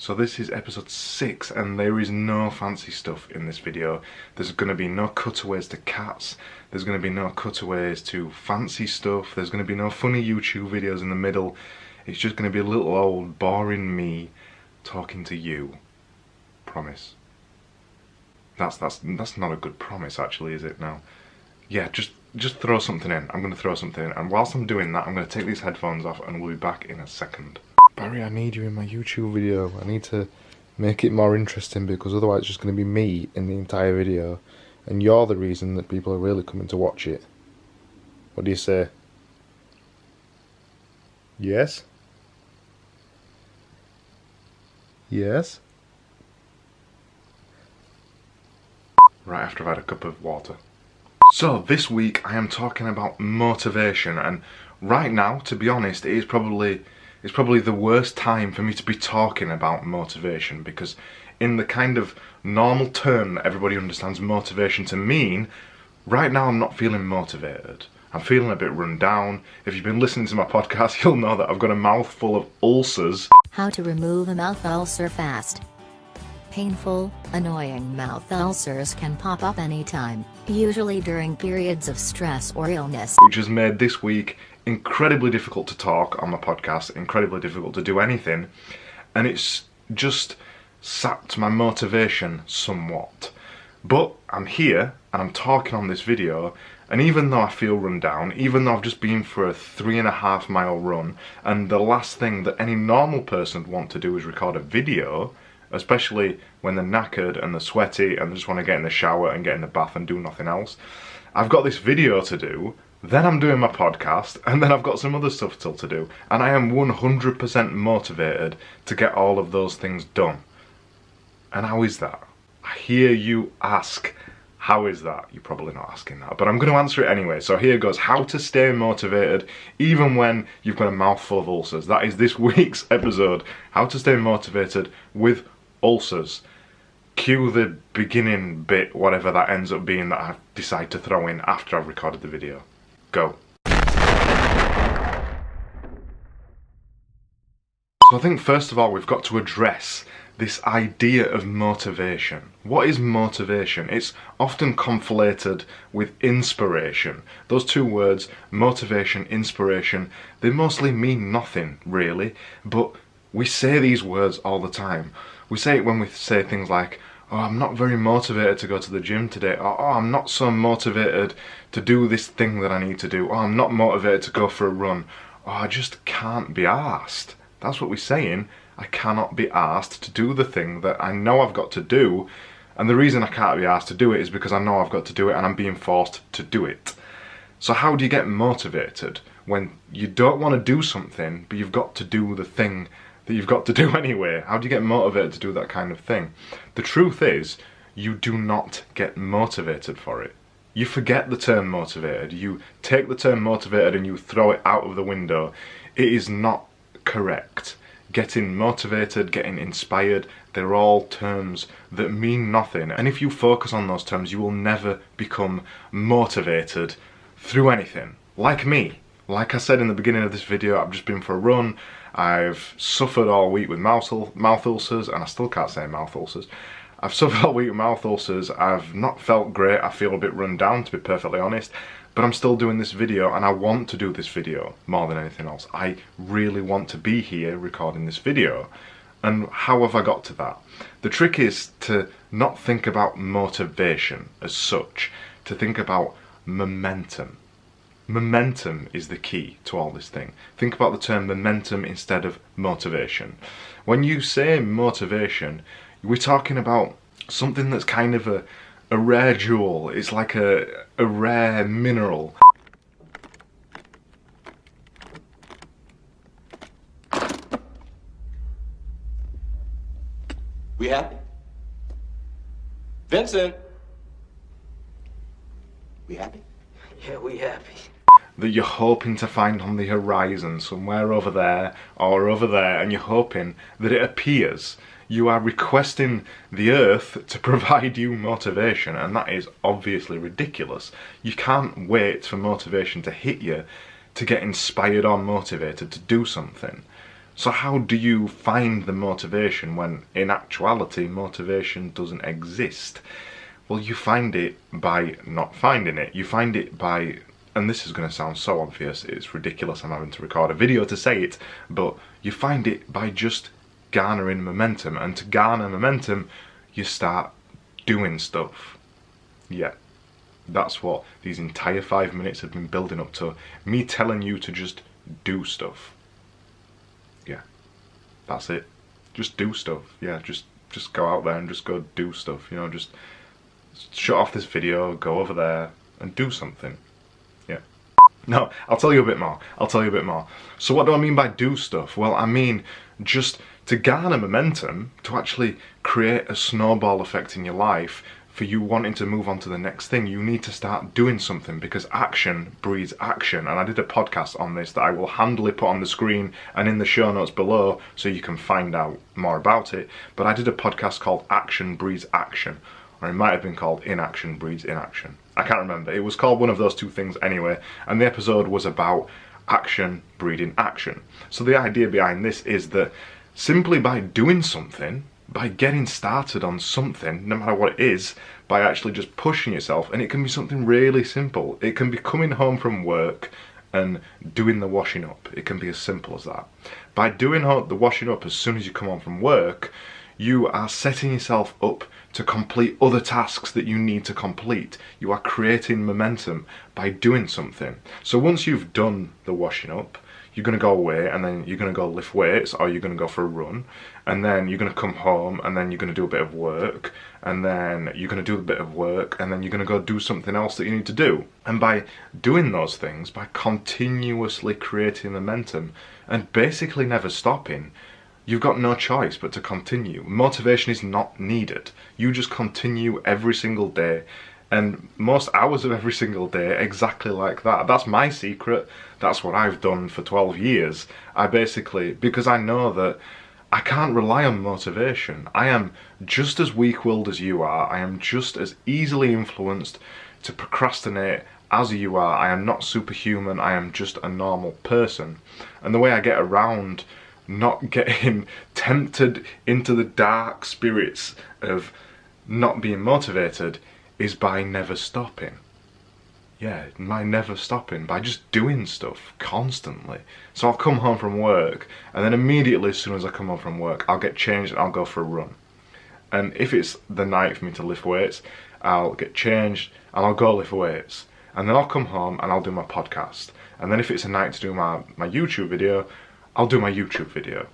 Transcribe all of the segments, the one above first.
So this is episode 6 and there is no fancy stuff in this video. There's going to be no cutaways to cats, there's going to be no cutaways to fancy stuff, there's going to be no funny YouTube videos in the middle. It's just going to be a little old boring me talking to you. Promise. That's not a good promise actually, is it now? Yeah, just throw something in. I'm going to throw something in, and whilst I'm doing that I'm going to take these headphones off and we'll be back in a second. Barry, I need you in my YouTube video. I need to make it more interesting because otherwise it's just going to be me in the entire video and you're the reason that people are really coming to watch it. What do you say? Yes? Yes? Right after I've had a cup of water. So this week I am talking about motivation, and right now, to be honest, it's probably the worst time for me to be talking about motivation, because in the kind of normal term that everybody understands motivation to mean, right now I'm not feeling motivated. I'm feeling a bit run down. If you've been listening to my podcast, you'll know that I've got a mouthful of ulcers. How to remove a mouth ulcer fast. Painful, annoying mouth ulcers can pop up anytime, usually during periods of stress or illness. Which has made this week incredibly difficult to talk on my podcast, incredibly difficult to do anything, and it's just sapped my motivation somewhat. But I'm here and I'm talking on this video, and even though I feel run down, even though I've just been for a 3.5 mile run, and the last thing that any normal person would want to do is record a video, especially when they're knackered and they're sweaty and they just want to get in the shower and get in the bath and do nothing else. I've got this video to do, then I'm doing my podcast, and then I've got some other stuff still to do, and I am 100% motivated to get all of those things done. And how is that? I hear you ask, how is that? You're probably not asking that, but I'm going to answer it anyway. So here goes, how to stay motivated even when you've got a mouthful of ulcers. That is this week's episode, how to stay motivated with ulcers. Cue the beginning bit, whatever that ends up being that I decide to throw in after I've recorded the video. Go. So I think first of all we've got to address this idea of motivation. What is motivation? It's often conflated with inspiration. Those two words, motivation, inspiration, they mostly mean nothing really, but we say these words all the time. We say it when we say things like, oh, I'm not very motivated to go to the gym today, or oh, I'm not so motivated to do this thing that I need to do, or I'm not motivated to go for a run, or I just can't be arsed. That's what we're saying. I cannot be arsed to do the thing that I know I've got to do, and the reason I can't be arsed to do it is because I know I've got to do it and I'm being forced to do it. So how do you get motivated when you don't want to do something, but you've got to do the thing that you've got to do anyway? How do you get motivated to do that kind of thing? The truth is, you do not get motivated for it. You forget the term motivated. You take the term motivated and you throw it out of the window. It is not correct. Getting motivated, getting inspired, they're all terms that mean nothing. And if you focus on those terms, you will never become motivated through anything. Like me. Like I said in the beginning of this video, I've just been for a run. I've suffered all week with mouth ulcers, and I still can't say mouth ulcers. I've suffered all week with mouth ulcers. I've not felt great. I feel a bit run down, to be perfectly honest. But I'm still doing this video, and I want to do this video more than anything else. I really want to be here recording this video. And how have I got to that? The trick is to not think about motivation as such, to think about momentum. Momentum is the key to all this thing. Think about the term momentum instead of motivation. When you say motivation, we're talking about something that's kind of a rare jewel. It's like a rare mineral. We happy? Vincent? We happy? Yeah, we happy. That you're hoping to find on the horizon, somewhere over there or over there, and you're hoping that it appears. You are requesting the earth to provide you motivation, and that is obviously ridiculous. You can't wait for motivation to hit you to get inspired or motivated to do something. So how do you find the motivation when in actuality motivation doesn't exist? Well, you find it by not finding it. You find it by, and this is going to sound so obvious, it's ridiculous I'm having to record a video to say it, but you find it by just garnering momentum. And to garner momentum, you start doing stuff. Yeah, that's what these entire 5 minutes have been building up to. Me telling you to just do stuff. Yeah, that's it. Just do stuff. Yeah, just go out there and just go do stuff. You know, just shut off this video, go over there and do something. Yeah. No, I'll tell you a bit more. So what do I mean by do stuff? Well, I mean just to garner momentum, to actually create a snowball effect in your life, for you wanting to move on to the next thing, you need to start doing something, because action breeds action. And I did a podcast on this that I will handily put on the screen and in the show notes below so you can find out more about it. But I did a podcast called Action Breeds Action, or it might have been called Inaction Breeds Inaction. I can't remember. It was called one of those two things anyway, and the episode was about action breeding action. So the idea behind this is that simply by doing something, by getting started on something, no matter what it is, by actually just pushing yourself, and it can be something really simple. It can be coming home from work and doing the washing up. It can be as simple as that. By doing the washing up as soon as you come home from work, you are setting yourself up to complete other tasks that you need to complete. You are creating momentum by doing something. So once you've done the washing up, you're going to go away and then you're going to go lift weights, or you're going to go for a run, and then you're going to come home and then you're going to do a bit of work, and then you're going to do a bit of work, and then you're going to go do something else that you need to do. And by doing those things, by continuously creating momentum and basically never stopping, you've got no choice but to continue. Motivation is not needed. You just continue every single day, and most hours of every single day exactly like that. That's my secret. That's what I've done for 12 years. I basically, because I know that I can't rely on motivation. I am just as weak-willed as you are. I am just as easily influenced to procrastinate as you are. I am not superhuman. I am just a normal person. And the way I get around not getting tempted into the dark spirits of not being motivated is by never stopping. Yeah, by never stopping, by just doing stuff constantly. So I'll come home from work, and then immediately as soon as I come home from work, I'll get changed and I'll go for a run. And if it's the night for me to lift weights, I'll get changed and I'll go lift weights. And then I'll come home and I'll do my podcast. And then if it's a night to do my YouTube video, I'll do my YouTube video.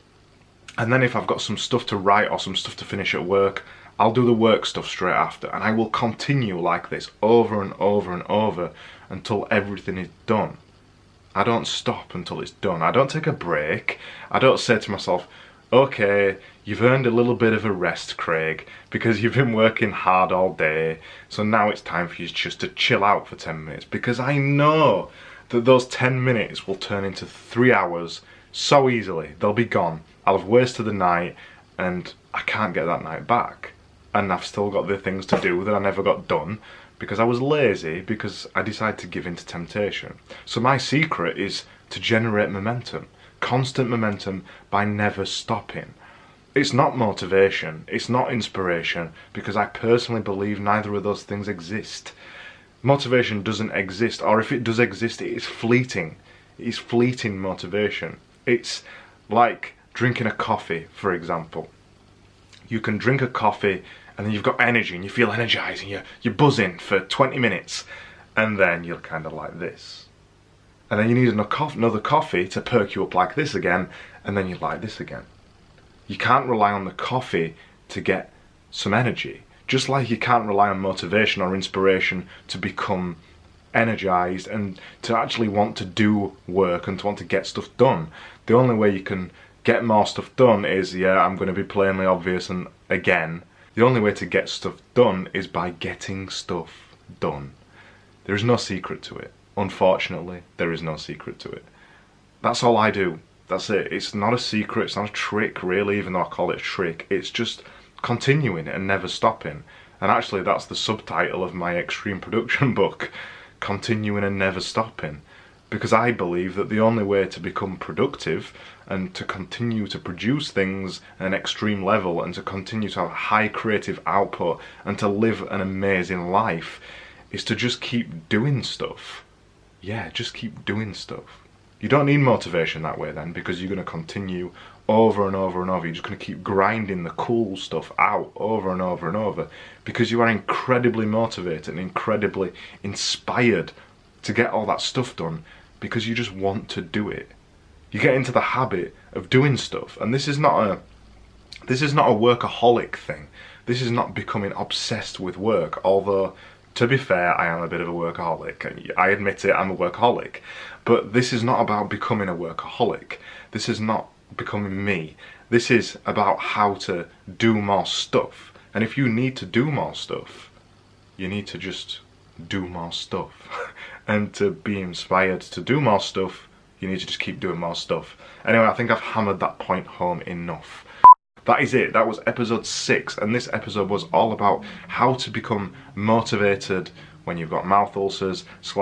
And then if I've got some stuff to write or some stuff to finish at work, I'll do the work stuff straight after. And I will continue like this over and over and over until everything is done. I don't stop until it's done. I don't take a break. I don't say to myself, okay, you've earned a little bit of a rest, Craig, because you've been working hard all day, so now it's time for you just to chill out for 10 minutes. Because I know that those 10 minutes will turn into 3 hours so easily. They'll be gone. I'll have wasted the night, and I can't get that night back. And I've still got the things to do that I never got done because I was lazy, because I decided to give in to temptation. So my secret is to generate momentum, constant momentum, by never stopping. It's not motivation, it's not inspiration, because I personally believe neither of those things exist. Motivation doesn't exist, or if it does exist, it is fleeting. It is fleeting motivation. It's like drinking a coffee, for example. You can drink a coffee and then you've got energy and you feel energized and you're buzzing for 20 minutes, and then you're kind of like this. And then you need another coffee to perk you up like this again, and then you're like this again. You can't rely on the coffee to get some energy. Just like you can't rely on motivation or inspiration to become energized and to actually want to do work and to want to get stuff done. The only way you can get more stuff done is, yeah, I'm going to be plainly obvious and again, the only way to get stuff done is by getting stuff done. There is no secret to it. Unfortunately, there is no secret to it. That's all I do. That's it. It's not a secret, it's not a trick really, even though I call it a trick. It's just continuing and never stopping. And actually that's the subtitle of my extreme production book, Continuing and Never Stopping. because I believe that the only way to become productive and to continue to produce things at an extreme level and to continue to have high creative output and to live an amazing life is to just keep doing stuff. Yeah, just keep doing stuff. You don't need motivation that way then, because you're going to continue over and over and over. You're just going to keep grinding the cool stuff out over and over and over, because you are incredibly motivated and incredibly inspired to get all that stuff done, because you just want to do it. You get into the habit of doing stuff, and this is not a workaholic thing. This is not becoming obsessed with work, although to be fair, I am a bit of a workaholic. I admit it, I'm a workaholic. But this is not about becoming a workaholic. This is not becoming me. This is about how to do more stuff. And if you need to do more stuff, you need to just do more stuff. And to be inspired to do more stuff, you need to just keep doing more stuff. Anyway, I think I've hammered that point home enough. That is it. That was episode 6, and this episode was all about how to become motivated when you've got mouth ulcers, /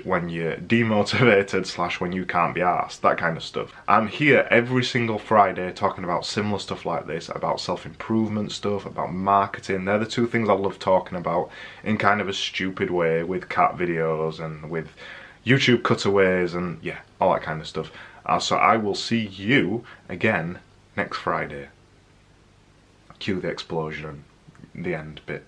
when you're demotivated, / when you can't be arsed, that kind of stuff. I'm here every single Friday talking about similar stuff like this, about self-improvement stuff, about marketing. They're the two things I love talking about in kind of a stupid way, with cat videos and with YouTube cutaways and yeah, all that kind of stuff. So I will see you again next Friday. Cue the explosion and the end bit.